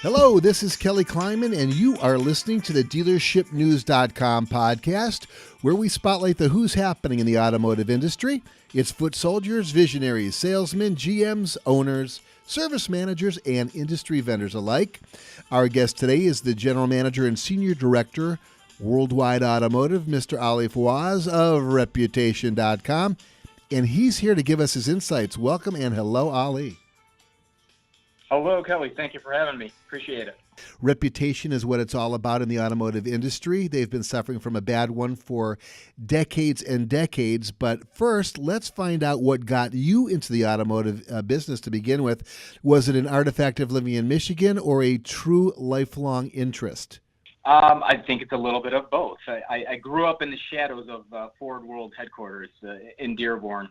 Hello, this is Kelly Kleiman, and you are listening to the DealershipNews.com podcast, where we spotlight the who's happening in the automotive industry. It's foot soldiers, visionaries, salesmen, GMs, owners, service managers, and industry vendors alike. Our guest today is the General Manager and Senior Director, Worldwide Automotive, Mr. Ali Fawaz of Reputation.com, and he's here to give us his insights. Welcome and hello, Ali. Hello, Kelly. Thank you for having me. Appreciate it. Reputation is what it's all about in the automotive industry. They've been suffering from a bad one for decades and decades. But first, let's find out what got you into the automotive business to begin with. Was it an artifact of living in Michigan or a true lifelong interest? I think it's a little bit of both. I grew up in the shadows of Ford World headquarters in Dearborn,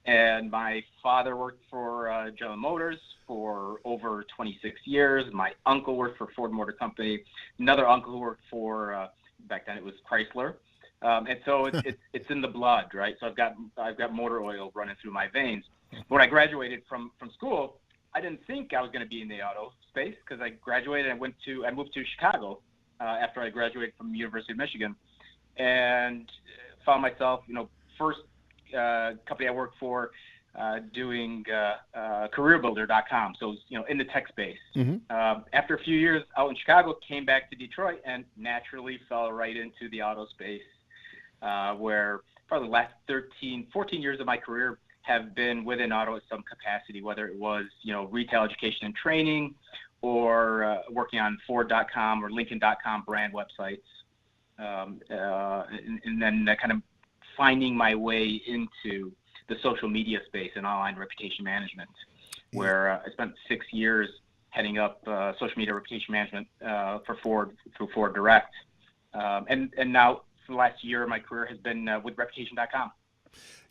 and my father worked for General Motors for over 26 years. My uncle worked for Ford Motor Company. Another uncle worked for back then it was Chrysler, and so it's in the blood, right? So I've got motor oil running through my veins. When I graduated from school, I didn't think I was going to be in the auto space because I graduated and I moved to Chicago. After I graduated from the University of Michigan, and found myself, first company I worked for doing careerbuilder.com. So, in the tech space. After a few years out in Chicago, came back to Detroit and naturally fell right into the auto space, where probably the last 14 years of my career have been within auto at some capacity, whether it was, retail education and training, or working on Ford.com or Lincoln.com brand websites, and then kind of finding my way into the social media space and online reputation management, where I spent 6 years heading up social media reputation management for Ford through Ford Direct, and now for the last year, my career has been with Reputation.com.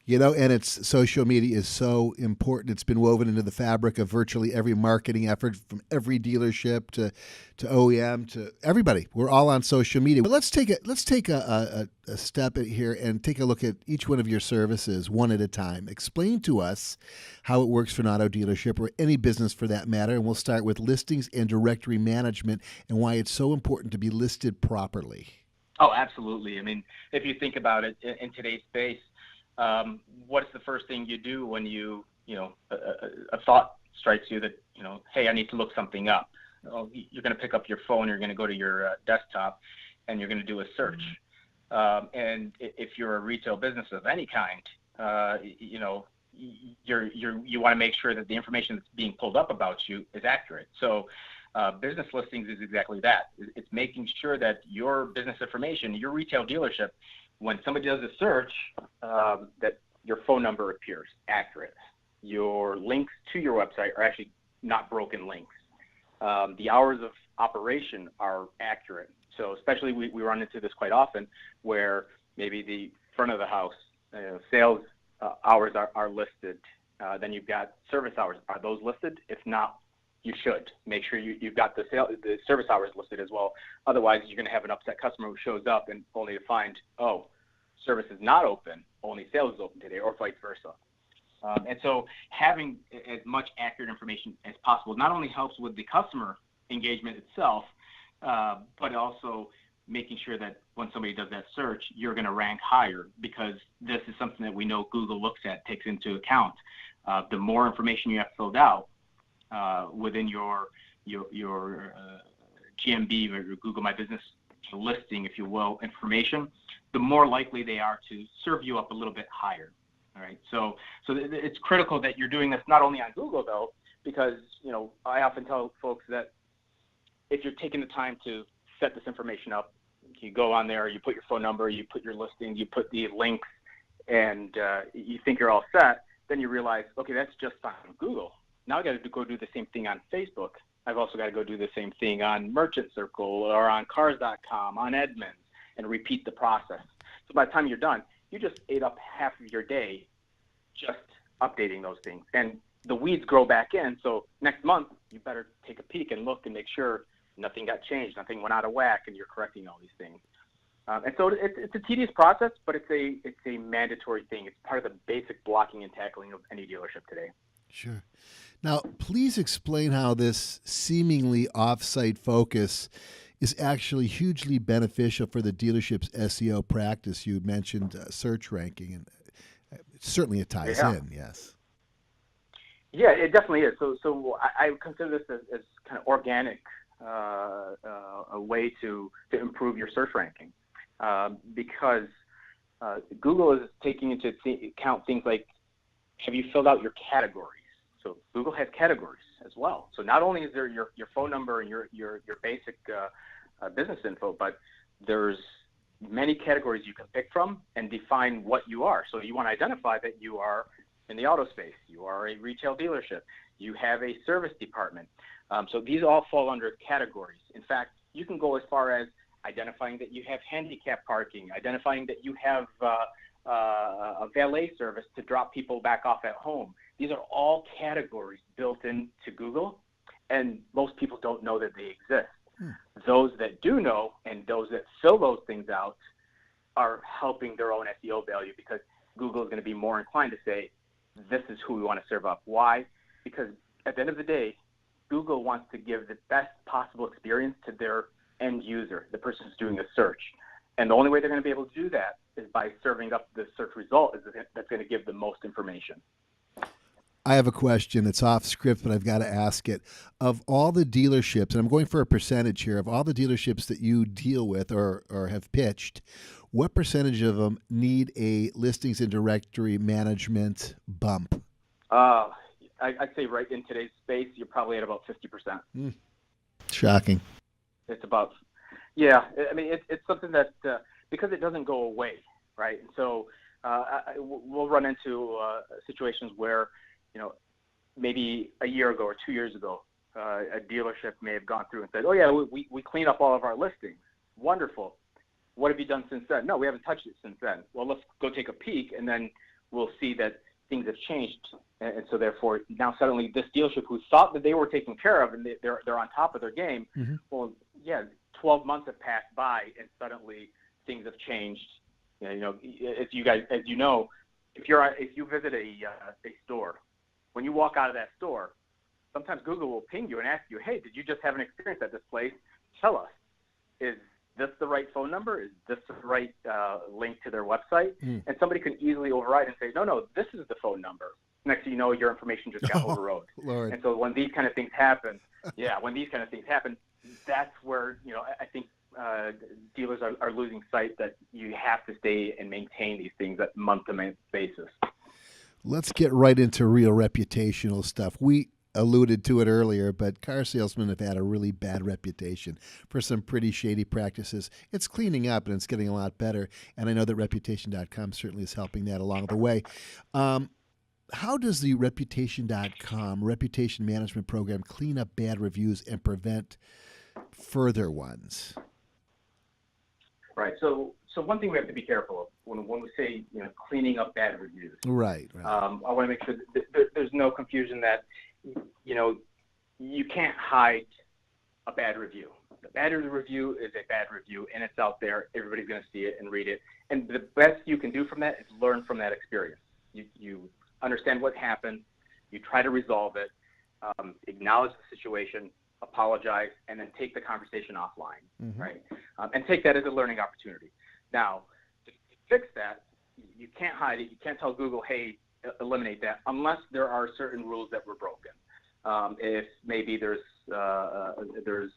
And it's social media is so important. It's been woven into the fabric of virtually every marketing effort, from every dealership to OEM to everybody. We're all on social media. But let's take a step here and take a look at each one of your services one at a time. Explain to us how it works for an auto dealership or any business for that matter. And we'll start with listings and directory management and why it's so important to be listed properly. Oh, absolutely. I mean, if you think about it in today's space, what's the first thing you do when a thought strikes you that, hey, I need to look something up? Well, you're going to pick up your phone, you're going to go to your desktop, and you're going to do a search. And if you're a retail business of any kind, you want to make sure that the information that's being pulled up about you is accurate. So business listings is exactly that. It's making sure that your business information, your retail dealership, when somebody does a search, that your phone number appears accurate. Your links to your website are actually not broken links. The hours of operation are accurate. So especially we run into this quite often where maybe the front of the house sales hours are listed. Then you've got service hours. Are those listed? If not, you should make sure you've got the service hours listed as well. Otherwise, you're going to have an upset customer who shows up and only to find, service is not open, only sales is open today, or vice versa. And so having as much accurate information as possible not only helps with the customer engagement itself, but also making sure that when somebody does that search, you're going to rank higher, because this is something that we know Google looks at, takes into account. The more information you have filled out, within your GMB or your Google My Business listing, if you will, information, the more likely they are to serve you up a little bit higher. All right. So it's critical that you're doing this not only on Google though, because I often tell folks that if you're taking the time to set this information up, you go on there, you put your phone number, you put your listing, you put the links, and you think you're all set. Then you realize, okay, that's just fine on Google. Now I got to go do the same thing on Facebook. I've also got to go do the same thing on Merchant Circle or on Cars.com, on Edmunds, and repeat the process. So by the time you're done, you just ate up half of your day just updating those things. And the weeds grow back in. So next month, you better take a peek and look and make sure nothing got changed, nothing went out of whack, and you're correcting all these things. And so it's a tedious process, but it's a mandatory thing. It's part of the basic blocking and tackling of any dealership today. Sure. Now, please explain how this seemingly off-site focus is actually hugely beneficial for the dealership's SEO practice. You mentioned search ranking, and certainly it ties Yeah. in. Yes. Yeah, it definitely is. So I consider this as kind of organic, a way to improve your search ranking, because Google is taking into account things like, have you filled out your categories? So Google has categories as well. So not only is there your phone number and your basic business info, but there's many categories you can pick from and define what you are. So you want to identify that you are in the auto space, you are a retail dealership, you have a service department. So these all fall under categories. In fact, you can go as far as identifying that you have handicap parking, identifying that you have a valet service to drop people back off at home. These are all categories built into Google, and most people don't know that they exist. Those that do know and those that fill those things out are helping their own SEO value, because Google is going to be more inclined to say, this is who we want to serve up. Why? Because at the end of the day, Google wants to give the best possible experience to their end user, the person who's doing the search. And the only way they're going to be able to do that is by serving up the search result that's going to give the most information. I have a question. It's off script, but I've got to ask it. Of all the dealerships, and I'm going for a percentage here, of all the dealerships that you deal with or have pitched, what percentage of them need a listings and directory management bump? I'd say right in today's space, you're probably at about 50%. Shocking. It's about, yeah. I mean, it's something that because it doesn't go away, right? And so we'll run into situations where, maybe a year ago or 2 years ago, a dealership may have gone through and said, "Oh yeah, we clean up all of our listings. Wonderful. What have you done since then?" No, we haven't touched it since then. Well, let's go take a peek, and then we'll see that things have changed. And so therefore, now suddenly this dealership who thought that they were taken care of and they're on top of their game, well, yeah, 12 months have passed by and suddenly things have changed. As you know, if you visit a store, when you walk out of that store, sometimes Google will ping you and ask you, "Hey, did you just have an experience at this place? Tell us, is this the right phone number? Is this the right link to their website?" And somebody can easily override and say, no, this is the phone number. Next thing you know, your information just got overrode. Lord. And so when these kind of things happen, that's where, I think dealers are losing sight that you have to stay and maintain these things at month-to-month basis. Let's get right into real reputational stuff. We alluded to it earlier, but car salesmen have had a really bad reputation for some pretty shady practices. It's cleaning up and it's getting a lot better, and I know that Reputation.com certainly is helping that along the way. How does the Reputation.com reputation management program clean up bad reviews and prevent further ones? Right. So one thing we have to be careful of when we say cleaning up bad reviews. Right. I want to make sure that there's no confusion that you can't hide a bad review. The bad review is a bad review, and it's out there. Everybody's going to see it and read it. And the best you can do from that is learn from that experience. You understand what happened. You try to resolve it. Acknowledge the situation. Apologize, and then take the conversation offline, right? And take that as a learning opportunity. Now, to fix that, you can't hide it. You can't tell Google, "Hey, eliminate that," unless there are certain rules that were broken. If maybe there's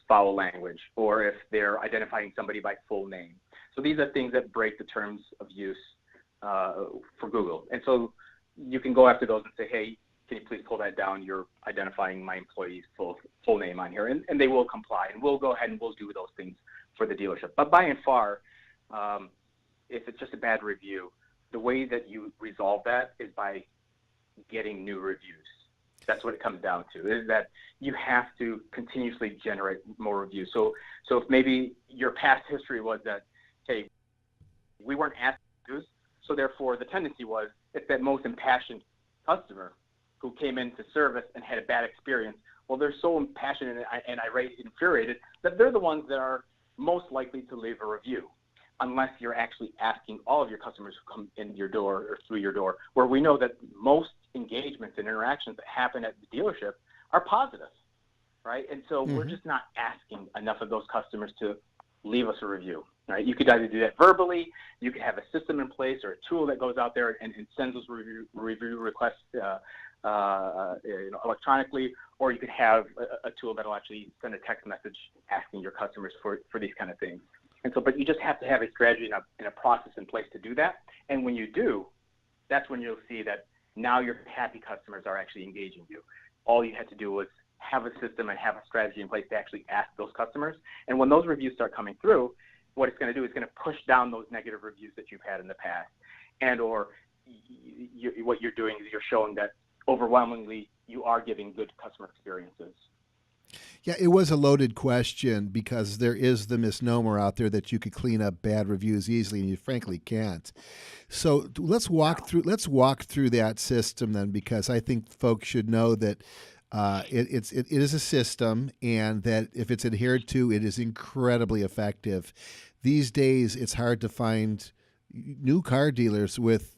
foul language, or if they're identifying somebody by full name. So these are things that break the terms of use for Google. And so you can go after those and say, "Hey, can you please pull that down? You're identifying my employee's full name on here," and they will comply, and we'll go ahead and we'll do those things for the dealership. But by and far, if it's just a bad review, the way that you resolve that is by getting new reviews. That's what it comes down to, is that you have to continuously generate more reviews. So if maybe your past history was that, hey, we weren't asking reviews, so therefore the tendency was it's that most impassioned customer who came into service and had a bad experience. Well, they're so impassioned and irate and infuriated that they're the ones that are most likely to leave a review, unless you're actually asking all of your customers who come in your door or through your door, where we know that most engagements and interactions that happen at the dealership are positive, right? And so we're just not asking enough of those customers to leave us a review, right? You could either do that verbally, you could have a system in place or a tool that goes out there and sends those review requests electronically, or you could have a tool that'll actually send a text message asking your customers for these kind of things. And so, but you just have to have a strategy and a process in place to do that. And when you do, that's when you'll see that now your happy customers are actually engaging you. All you had to do was have a system and have a strategy in place to actually ask those customers. And when those reviews start coming through, what it's going to do is going to push down those negative reviews that you've had in the past. And or what you're doing is you're showing that overwhelmingly you are giving good customer experiences. Yeah, it was a loaded question because there is the misnomer out there that you could clean up bad reviews easily, and you frankly can't. So let's walk through that system then, because I think folks should know that it is a system, and that if it's adhered to, it is incredibly effective. These days, it's hard to find new car dealers with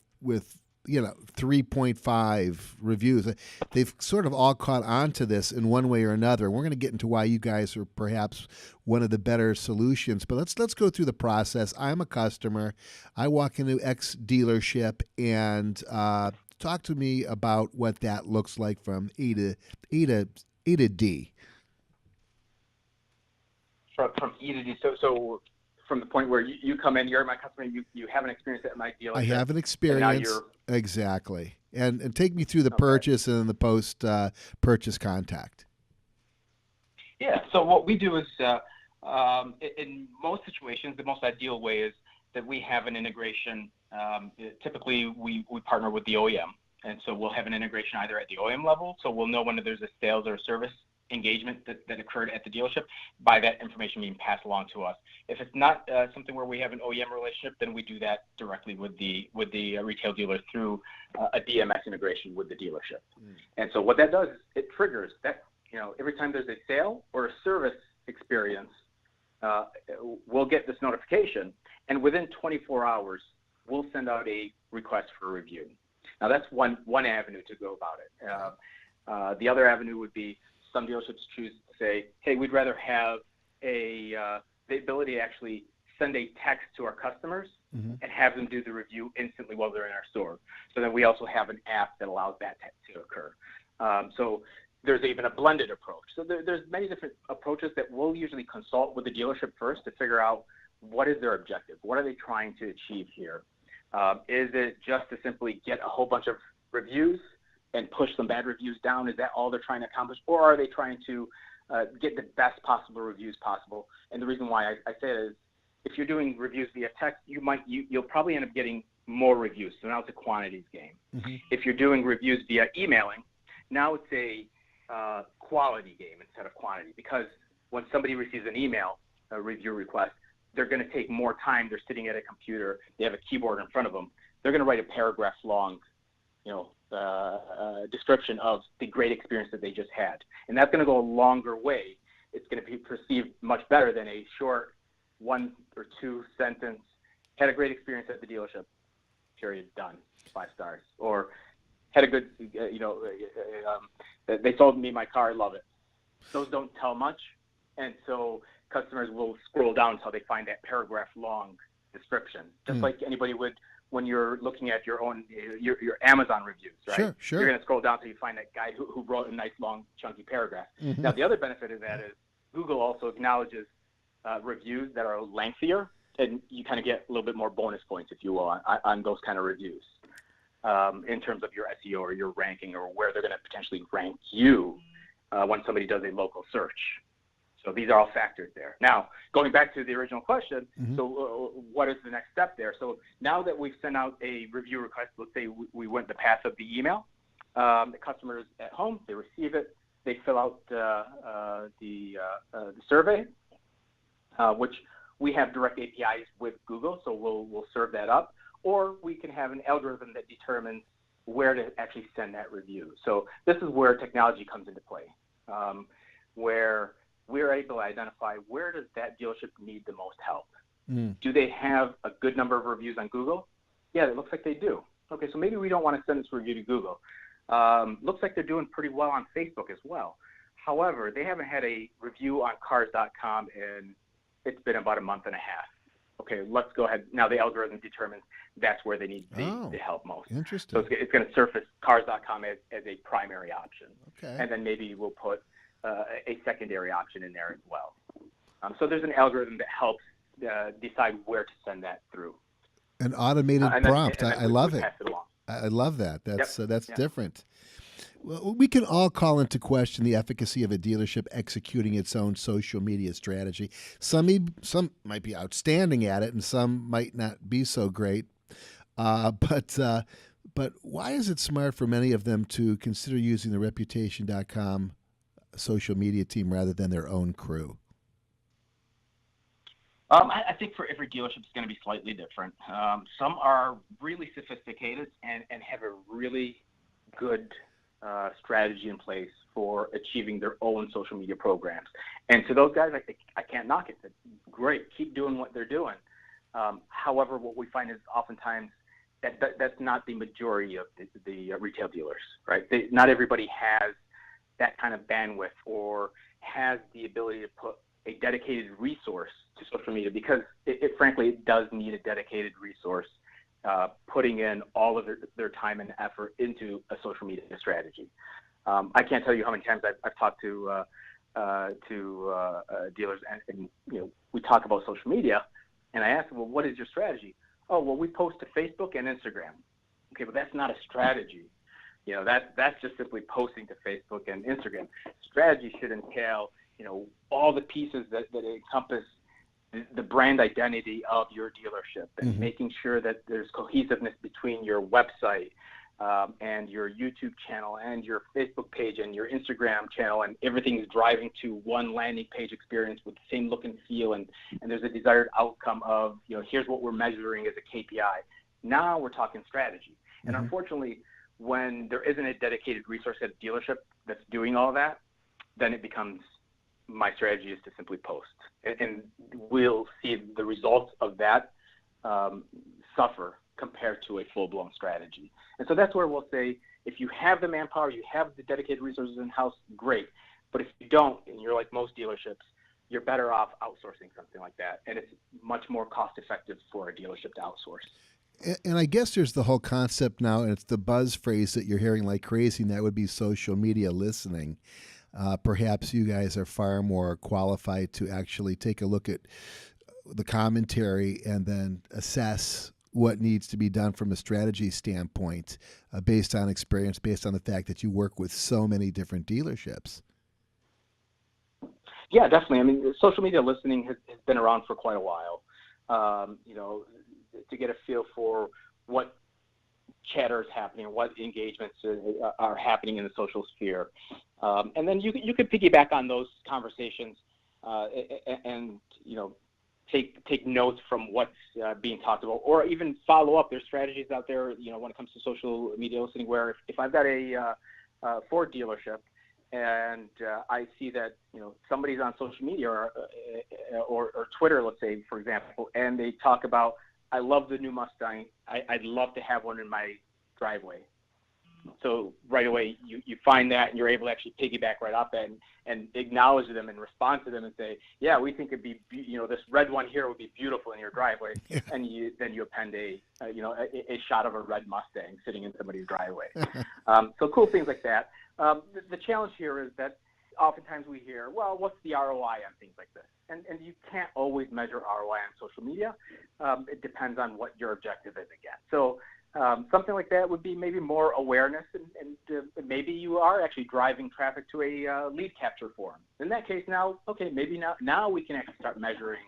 3.5 reviews. They've sort of all caught on to this in one way or another. We're going to get into why you guys are perhaps one of the better solutions. But let's go through the process. I'm a customer. I walk into X dealership, and talk to me about what that looks like from A to D. From E to D. So from the point where you come in, you're my customer, you have an experience at my dealership. I have an experience. Exactly. And take me through the purchase and then the post purchase contact. Yeah. So what we do is, in most situations, the most ideal way is that we have an integration. Typically, we partner with the OEM, and so we'll have an integration either at the OEM level, so we'll know when there's a sales or service engagement that occurred at the dealership by that information being passed along to us. If it's not something where we have an OEM relationship, then we do that directly with the retail dealer through a DMS integration with the dealership. And so what that does is it triggers that, every time there's a sale or a service experience, we'll get this notification, and within 24 hours, we'll send out a request for a review. Now that's one avenue to go about it. The other avenue would be some dealerships choose to say, hey, we'd rather have the ability to actually send a text to our customers and have them do the review instantly while they're in our store. So then we also have an app that allows that to occur. So there's even a blended approach. So there's many different approaches that we'll usually consult with the dealership first to figure out what is their objective? What are they trying to achieve here? Is it just to simply get a whole bunch of reviews and push some bad reviews down? Is that all they're trying to accomplish? Or are they trying to get the best possible reviews possible? And the reason why I say it is, if you're doing reviews via text, you'll probably end up getting more reviews. So now it's a quantities game. If you're doing reviews via emailing, now it's a quality game instead of quantity, because when somebody receives an email, a review request, they're going to take more time. They're sitting at a computer. They have a keyboard in front of them. They're going to write a paragraph long, description of the great experience that they just had. And that's going to go a longer way. It's going to be perceived much better than a short 1 or 2 sentence, had a great experience at the dealership, period, done, 5 stars. Or had a good, they sold me my car, I love it. Those don't tell much. And so customers will scroll down until they find that paragraph long description, just like anybody would when you're looking at your own your Amazon reviews, right? Sure. You're going to scroll down until you find that guy who wrote a nice long chunky paragraph. Now the other benefit of that is Google also acknowledges reviews that are lengthier, and you kind of get a little bit more bonus points, if you will, on those kind of reviews in terms of your SEO or your ranking, or where they're going to potentially rank you when somebody does a local search. So these are all factors there. Now, going back to the original question, so what is the next step there? So now that we've sent out a review request, let's say we went the path of the email, the customer's at home, they receive it, they fill out the survey, which we have direct APIs with Google, so we'll serve that up, or we can have an algorithm that determines where to actually send that review. So this is where technology comes into play, where we're able to identify where does that dealership need the most help. Do they have a good number of reviews on Google? Yeah, it looks like they do. Okay, so maybe we don't want to send this review to Google. Looks like they're doing pretty well on Facebook as well. However, they haven't had a review on Cars.com in, it's been about a month and a half. Okay, let's go ahead. Now the algorithm determines that's where they need the help most. Interesting. So it's going to surface Cars.com as a primary option. Okay. And then maybe we'll put a secondary option in there as well. So there's an algorithm that helps decide where to send that through. An automated prompt. I love it. Pass it along. I love that. That's Yep. different. Well, we can all call into question the efficacy of a dealership executing its own social media strategy. Some might be outstanding at it, and some might not be so great. But why is it smart for many of them to consider using the Reputation.com social media team rather than their own crew? I think for every dealership, it's going to be slightly different. Some are really sophisticated and have a really good strategy in place for achieving their own social media programs. And to those guys, I can't knock it. Great, keep doing what they're doing. However, what we find is oftentimes that's not the majority of the retail dealers, right? Not everybody has that kind of bandwidth or has the ability to put a dedicated resource to social media, because it frankly, it does need a dedicated resource putting in all of their time and effort into a social media strategy. I can't tell you how many times I've talked to dealers, and we talk about social media, and I ask them, well, what is your strategy? Oh, well, we post to Facebook and Instagram. Okay, but that's not a strategy. That's just simply posting to Facebook and Instagram. Strategy should entail all the pieces that encompass the brand identity of your dealership, and making sure that there's cohesiveness between your website and your YouTube channel and your Facebook page and your Instagram channel, and everything is driving to one landing page experience with the same look and feel, and there's a desired outcome of, here's what we're measuring as a KPI. Now we're talking strategy. And unfortunately, when there isn't a dedicated resource at a dealership that's doing all that, then it becomes, my strategy is to simply post. And we'll see the results of that suffer compared to a full-blown strategy. And so that's where we'll say, if you have the manpower, you have the dedicated resources in-house, great. But if you don't, and you're like most dealerships, you're better off outsourcing something like that. And it's much more cost-effective for a dealership to outsource. And I guess there's the whole concept now, and it's the buzz phrase that you're hearing like crazy, and that would be social media listening. Perhaps you guys are far more qualified to actually take a look at the commentary and then assess what needs to be done from a strategy standpoint, based on experience, based on the fact that you work with so many different dealerships. Yeah, definitely. I mean, social media listening has been around for quite a while. To get a feel for what chatter is happening, what engagements are happening in the social sphere. And then you could piggyback on those conversations and take notes from what's being talked about, or even follow up. There's strategies out there, when it comes to social media listening, where if I've got a Ford dealership and I see that somebody's on social media or Twitter, let's say, for example, and they talk about, I love the new Mustang. I'd love to have one in my driveway. So right away, you find that, and you're able to actually piggyback right off that and acknowledge them and respond to them and say, yeah, we think it'd be, this red one here would be beautiful in your driveway. Yeah. And then you append a shot of a red Mustang sitting in somebody's driveway. So cool things like that. The challenge here is that oftentimes we hear, well, what's the ROI on things like this? And you can't always measure ROI on social media. It depends on what your objective is again. So something like that would be maybe more awareness, and maybe you are actually driving traffic to a lead capture forum. In that case, now we can actually start measuring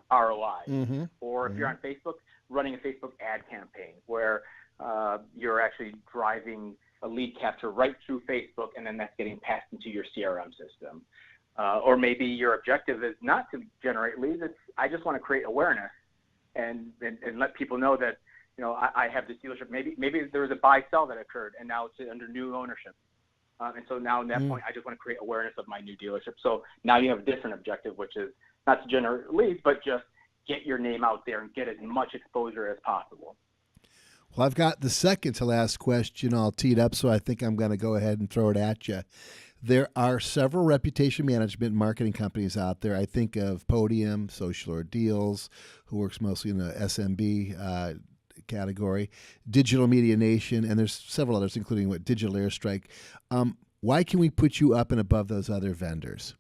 ROI. Or if you're on Facebook, running a Facebook ad campaign where you're actually driving a lead capture right through Facebook, and then that's getting passed into your CRM system. Or maybe your objective is not to generate leads. It's, I just want to create awareness and let people know that, I have this dealership. Maybe there was a buy-sell that occurred, and now it's under new ownership. And so now at that point, I just want to create awareness of my new dealership. So now you have a different objective, which is not to generate leads, but just get your name out there and get as much exposure as possible. Well, I've got the second to last question all teed up, so I think I'm going to go ahead and throw it at you. There are several reputation management and marketing companies out there. I think of Podium, Social Ordeals, who works mostly in the SMB category, Digital Media Nation, and there's several others, including Digital Airstrike. Why can we put you up and above those other vendors?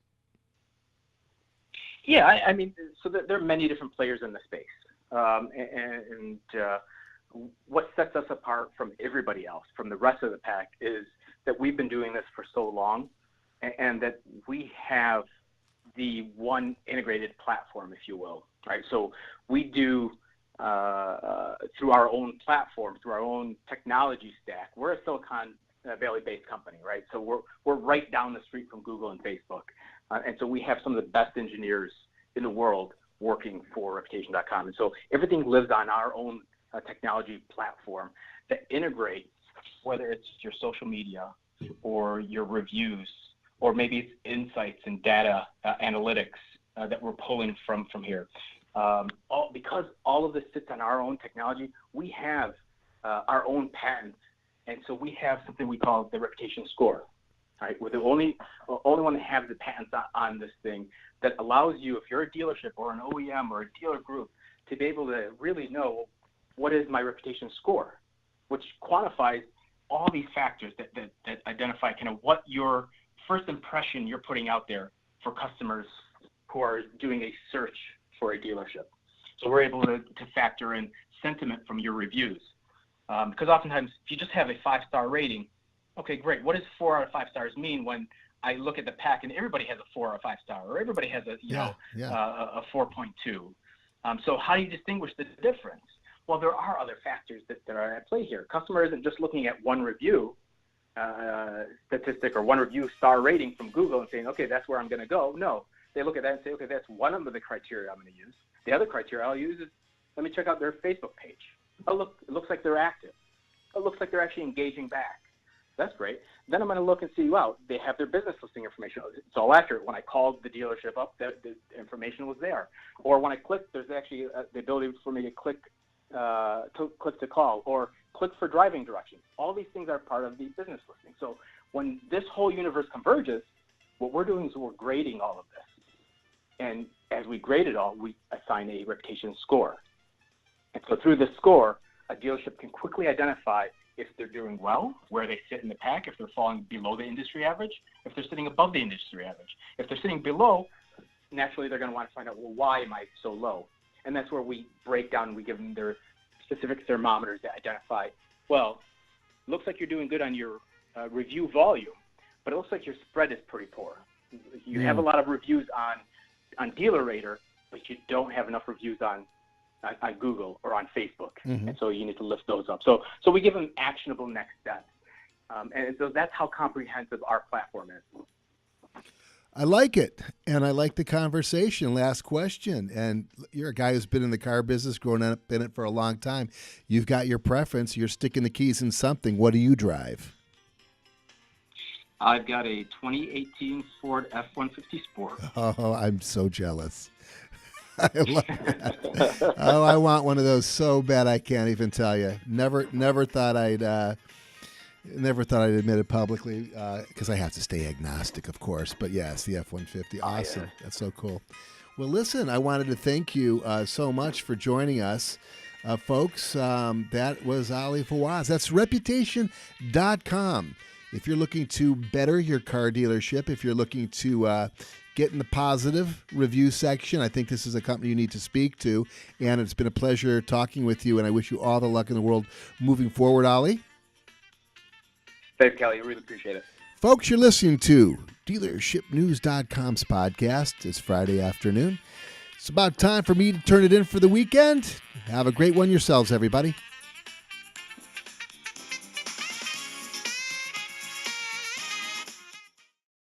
Yeah, I mean, so there are many different players in the space. What sets us apart from everybody else, from the rest of the pack, is that we've been doing this for so long, and that we have the one integrated platform, if you will, right? So we do through our own platform, through our own technology stack. We're a Silicon Valley-based company, right? So we're right down the street from Google and Facebook, and so we have some of the best engineers in the world working for Reputation.com, and so everything lives on our own technology platform that integrates, whether it's your social media or your reviews, or maybe it's insights and data analytics that we're pulling from here. Because all of this sits on our own technology, we have our own patents, and so we have something we call the reputation score. Right, we're the only one that have the patents on this thing that allows you, if you're a dealership or an OEM or a dealer group, to be able to really know what is my reputation score, which quantifies all these factors that identify kind of what your first impression you're putting out there for customers who are doing a search for a dealership. So we're able to factor in sentiment from your reviews. Because oftentimes, if you just have a 5-star rating, okay, great. What does 4 out of 5 stars mean when I look at the pack and everybody has a 4 or a 5 star, or everybody has a 4.2? So how do you distinguish the difference? Well, there are other factors that are at play here. Customer isn't just looking at one review statistic or one review star rating from Google and saying, okay, that's where I'm going to go. No, they look at that and say, okay, that's one of the criteria I'm going to use. The other criteria I'll use is, let me check out their Facebook page. Oh, look, it looks like they're active. It looks like they're actually engaging back. That's great. Then I'm going to look and see, wow, they have their business listing information. It's all accurate. When I called the dealership up, the information was there. Or when I click, there's actually the ability for me to click to call, or click for driving directions. All these things are part of the business listing. So when this whole universe converges, what we're doing is we're grading all of this. And as we grade it all, we assign a reputation score. And so through this score, a dealership can quickly identify if they're doing well, where they sit in the pack, if they're falling below the industry average, if they're sitting above the industry average. If they're sitting below, naturally they're going to want to find out, well, why am I so low? And that's where we break down and we give them their specific thermometers that identify, well, looks like you're doing good on your review volume, but it looks like your spread is pretty poor. You have a lot of reviews on DealerRater, but you don't have enough reviews on Google or on Facebook, and so you need to lift those up. So we give them actionable next steps, and so that's how comprehensive our platform is. I like it, and I like the conversation. Last question, and you're a guy who's been in the car business, grown up in it for a long time. You've got your preference. You're sticking the keys in something. What do you drive? I've got a 2018 Ford F-150 Sport. Oh, I'm so jealous. I love that. Oh, I want one of those so bad I can't even tell you. Never thought I'd admit it publicly because I have to stay agnostic, of course. But yes, the F-150, awesome. Yeah. That's so cool. Well, listen, I wanted to thank you so much for joining us, folks. That was Ali Fawaz. That's Reputation.com. If you're looking to better your car dealership, if you're looking to get in the positive review section, I think this is a company you need to speak to. And it's been a pleasure talking with you, and I wish you all the luck in the world moving forward, Ali. Thanks, Kelly. I really appreciate it. Folks, you're listening to DealershipNews.com's podcast. It's Friday afternoon. It's about time for me to turn it in for the weekend. Have a great one yourselves, everybody.